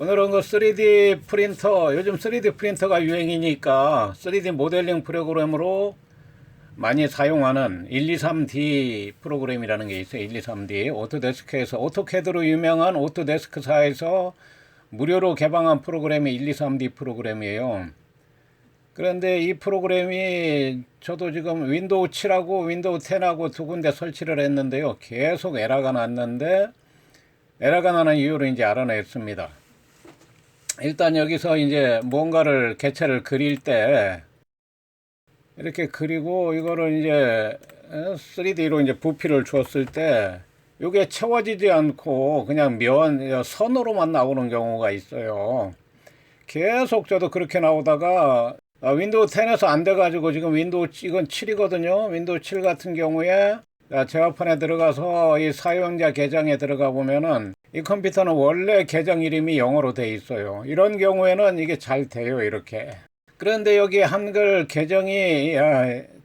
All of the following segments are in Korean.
오늘은 그 3D 프린터, 요즘 3D 프린터가 유행이니까 3D 모델링 프로그램으로 많이 사용하는 123D 프로그램이라는 게 있어요. 123D. 오토데스크에서, 오토캐드로 유명한 오토데스크사에서 무료로 개방한 프로그램이 123D 프로그램이에요. 그런데 이 프로그램이 저도 지금 윈도우 7하고 윈도우 10하고 두 군데 설치를 했는데요. 계속 에러가 났는데, 에러가 나는 이유를 이제 알아냈습니다. 일단 여기서 이제 뭔가를 개체를 그릴 때 이렇게 그리고 이거를 이제 3D로 이제 부피를 줬을 때 이게 채워지지 않고 그냥 선으로만 나오는 경우가 있어요. 계속 저도 그렇게 나오다가 윈도우 10에서 안 돼가지고 지금 이건 7이거든요. 윈도우 7 같은 경우에 제어판에 들어가서 이 사용자 계정에 들어가 보면은 이 컴퓨터는 원래 계정 이름이 영어로 돼 있어요. 이런 경우에는 이게 잘 돼요, 이렇게. 그런데 여기 한글 계정이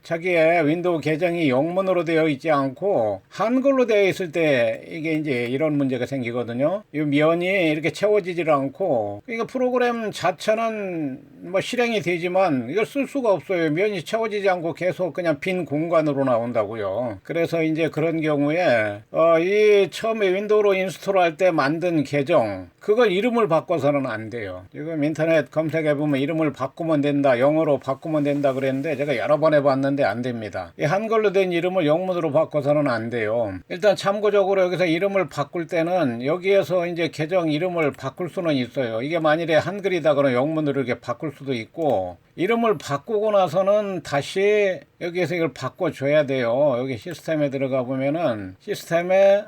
자기의 윈도우 계정이 영문으로 되어 있지 않고 한글로 되어 있을 때 이게 이제 이런 문제가 생기거든요. 이 면이 이렇게 채워지질 않고, 그러니까 프로그램 자체는 뭐 실행이 되지만 이걸 쓸 수가 없어요. 면이 채워지지 않고 계속 그냥 빈 공간으로 나온다고요. 그래서 이제 그런 경우에 이 처음에 윈도우로 인스톨할 때 만든 계정, 그걸 이름을 바꿔서는 안 돼요. 지금 인터넷 검색해 보면 이름을 바꾸면 된다, 영어로 바꾸면 된다 그랬는데 제가 여러 번 해봤는데 안 됩니다. 이 한글로 된 이름을 영문으로 바꿔서는 안 돼요. 일단 참고적으로 여기서 이름을 바꿀 때는 여기에서 이제 계정 이름을 바꿀 수는 있어요. 이게 만일에 한글이다 그러면 영문으로 이렇게 바꿀 수도 있고, 이름을 바꾸고 나서는 다시 여기에서 이걸 바꿔줘야 돼요. 여기 시스템에 들어가 보면은 시스템에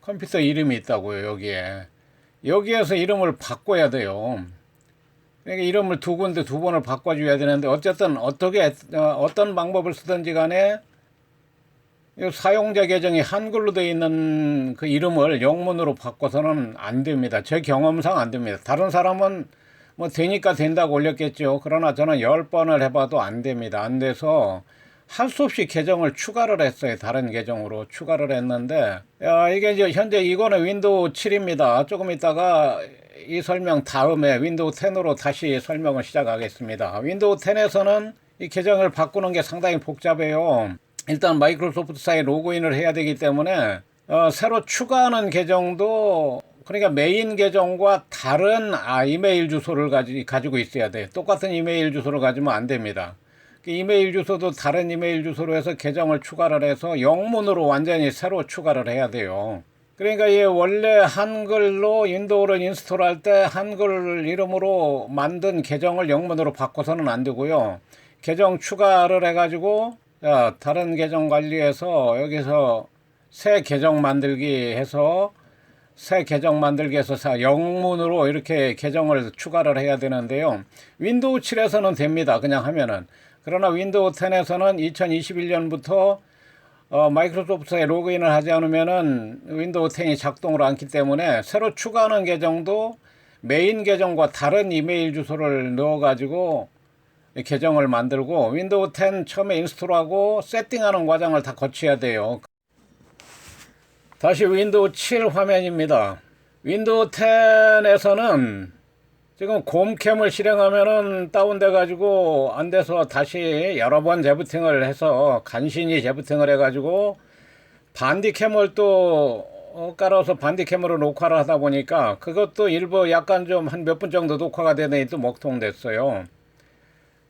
컴퓨터 이름이 있다고요. 여기에서 이름을 바꿔야 돼요. 그러니까 이름을 두 번을 바꿔줘야 되는데, 어쨌든 어떤 방법을 쓰든지 간에 사용자 계정이 한글로 되어 있는 그 이름을 영문으로 바꿔서는 안 됩니다. 제 경험상 안 됩니다. 다른 사람은 뭐 되니까 된다고 올렸겠죠. 그러나 저는 10번을 해봐도 안 됩니다. 안 돼서 할 수 없이 계정을 추가를 했어요. 다른 계정으로 추가를 했는데, 이게 이제 현재 이거는 윈도우 7입니다. 조금 있다가 이 설명 다음에 윈도우 10으로 다시 설명을 시작하겠습니다. 윈도우 10에서는 이 계정을 바꾸는 게 상당히 복잡해요. 일단 마이크로소프트사에 로그인을 해야 되기 때문에 새로 추가하는 계정도, 그러니까 메인 계정과 다른 이메일 주소를 가지고 있어야 돼요. 똑같은 이메일 주소를 가지면 안 됩니다. 이메일 주소도 다른 이메일 주소로 해서 계정을 추가를 해서 영문으로 완전히 새로 추가를 해야 돼요. 그러니까 이 원래 한글로 윈도우를 인스톨할 때 한글 이름으로 만든 계정을 영문으로 바꿔서는 안 되고요. 계정 추가를 해가지고 다른 계정 관리해서 여기서 새 계정 만들기 해서 영문으로 이렇게 계정을 추가를 해야 되는데요. 윈도우 7에서는 됩니다. 그냥 하면은. 그러나 윈도우 10에서는 2021년부터 마이크로소프트에 로그인을 하지 않으면은 윈도우 10이 작동을 않기 때문에 새로 추가하는 계정도 메인 계정과 다른 이메일 주소를 넣어가지고 계정을 만들고, 윈도우 10 처음에 인스톨하고 세팅하는 과정을 다 거쳐야 돼요. 다시 윈도우 7 화면입니다. 윈도우 10에서는 지금 곰캠을 실행하면은 다운돼 가지고 안 돼서 다시 여러 번 재부팅을 해서, 간신히 재부팅을 해 가지고 반디캠을 또 깔아서 반디캠으로 녹화를 하다 보니까 그것도 일부 약간 좀 한 몇 분 정도 녹화가 되더니 또 먹통됐어요.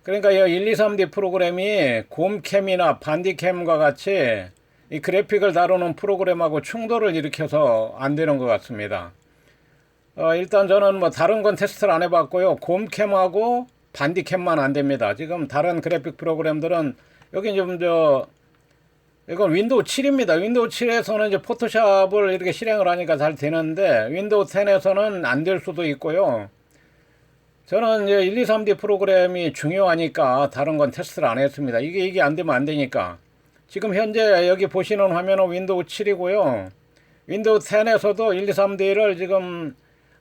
그러니까 이 123D 프로그램이 곰캠이나 반디캠과 같이 이 그래픽을 다루는 프로그램하고 충돌을 일으켜서 안 되는 것 같습니다. 일단 저는 뭐 다른 건 테스트를 안 해봤고요. 곰캠하고 반디캠만 안 됩니다. 지금 다른 그래픽 프로그램들은 여기 이건 윈도우 7입니다. 윈도우 7에서는 이제 포토샵을 이렇게 실행을 하니까 잘 되는데, 윈도우 10에서는 안 될 수도 있고요. 저는 이제 123D 프로그램이 중요하니까 다른 건 테스트를 안 했습니다. 이게 안 되면 안 되니까. 지금 현재 여기 보시는 화면은 윈도우 7이고요. 윈도우 10에서도 123D를 지금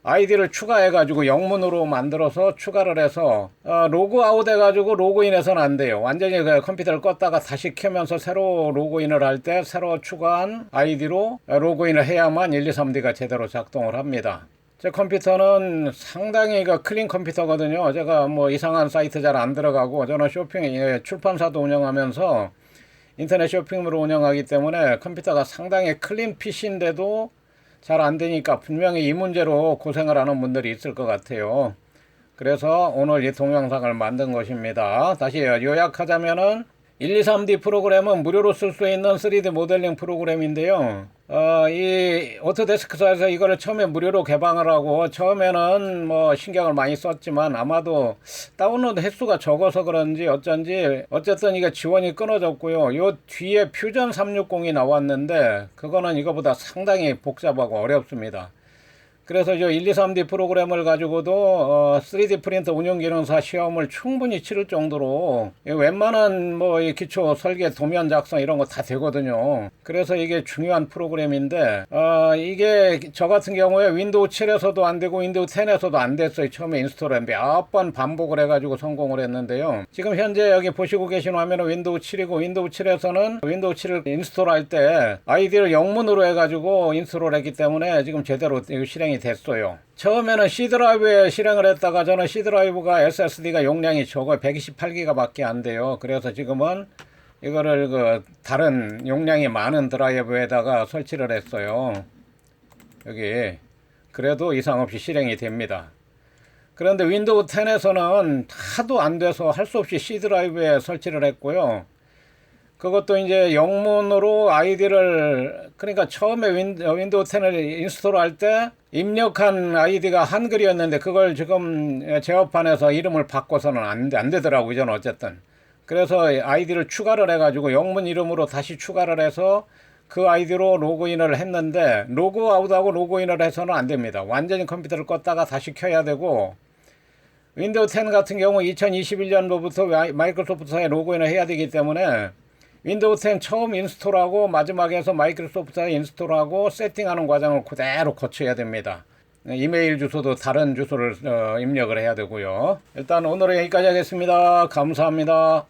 아이디를 추가해가지고 영문으로 만들어서 추가를 해서 로그아웃 해가지고 로그인해서는 안 돼요. 완전히 그 컴퓨터를 껐다가 다시 켜면서 새로 로그인을 할 때 새로 추가한 아이디로 로그인을 해야만 123D가 제대로 작동을 합니다. 제 컴퓨터는 상당히 클린 컴퓨터거든요. 제가 뭐 이상한 사이트 잘 안 들어가고, 저는 출판사도 운영하면서 인터넷 쇼핑으로 운영하기 때문에 컴퓨터가 상당히 클린 PC인데도 잘 안 되니까 분명히 이 문제로 고생을 하는 분들이 있을 것 같아요. 그래서 오늘 이 동영상을 만든 것입니다. 다시 요약하자면은 1, 2, 3D 프로그램은 무료로 쓸 수 있는 3D 모델링 프로그램인데요. 이 오토데스크에서 이거를 처음에 무료로 개방을 하고, 처음에는 뭐 신경을 많이 썼지만 아마도 다운로드 횟수가 적어서 그런지 어쩐지 어쨌든 이게 지원이 끊어졌고요. 요 뒤에 퓨전 360이 나왔는데 그거는 이거보다 상당히 복잡하고 어렵습니다. 그래서 저 1, 2, 3D 프로그램을 가지고도 3D 프린터 운영기능사 시험을 충분히 치를 정도로 웬만한 뭐 이 기초 설계 도면 작성 이런 거 다 되거든요. 그래서 이게 중요한 프로그램인데 이게 저 같은 경우에 윈도우 7에서도 안 되고 윈도우 10에서도 안 됐어요. 처음에 인스톨을 몇 번 반복을 해가지고 성공을 했는데요. 지금 현재 여기 보시고 계신 화면은 윈도우 7이고, 윈도우 7에서는 윈도우 7을 인스톨할 때 아이디를 영문으로 해가지고 인스톨을 했기 때문에 지금 제대로 실행이 됐어요. 처음에는 C 드라이브에 실행을 했다가 저는 C 드라이브가 SSD가 용량이 적어요. 128기가 밖에 안 돼요. 그래서 지금은 이거를 다른 용량이 많은 드라이브에다가 설치를 했어요. 여기. 그래도 이상 없이 실행이 됩니다. 그런데 윈도우 10에서는 하도 안 돼서 할 수 없이 C 드라이브에 설치를 했고요. 그것도 이제 영문으로 아이디를, 그러니까 처음에 윈도우 10을 인스톨할 때 입력한 아이디가 한글이었는데 그걸 지금 제어판에서 이름을 바꿔서는 안 되더라고요. 저는 어쨌든. 그래서 아이디를 추가를 해가지고 영문 이름으로 다시 추가를 해서 그 아이디로 로그인을 했는데, 로그아웃하고 로그인을 해서는 안 됩니다. 완전히 컴퓨터를 껐다가 다시 켜야 되고, 윈도우 10 같은 경우 2021년도부터 마이크로소프트사에 로그인을 해야 되기 때문에 윈도우 10 처음 인스톨하고 마지막에서 마이크로소프트에 인스톨하고 세팅하는 과정을 그대로 거쳐야 됩니다. 이메일 주소도 다른 주소를 입력을 해야 되고요. 일단 오늘은 여기까지 하겠습니다. 감사합니다.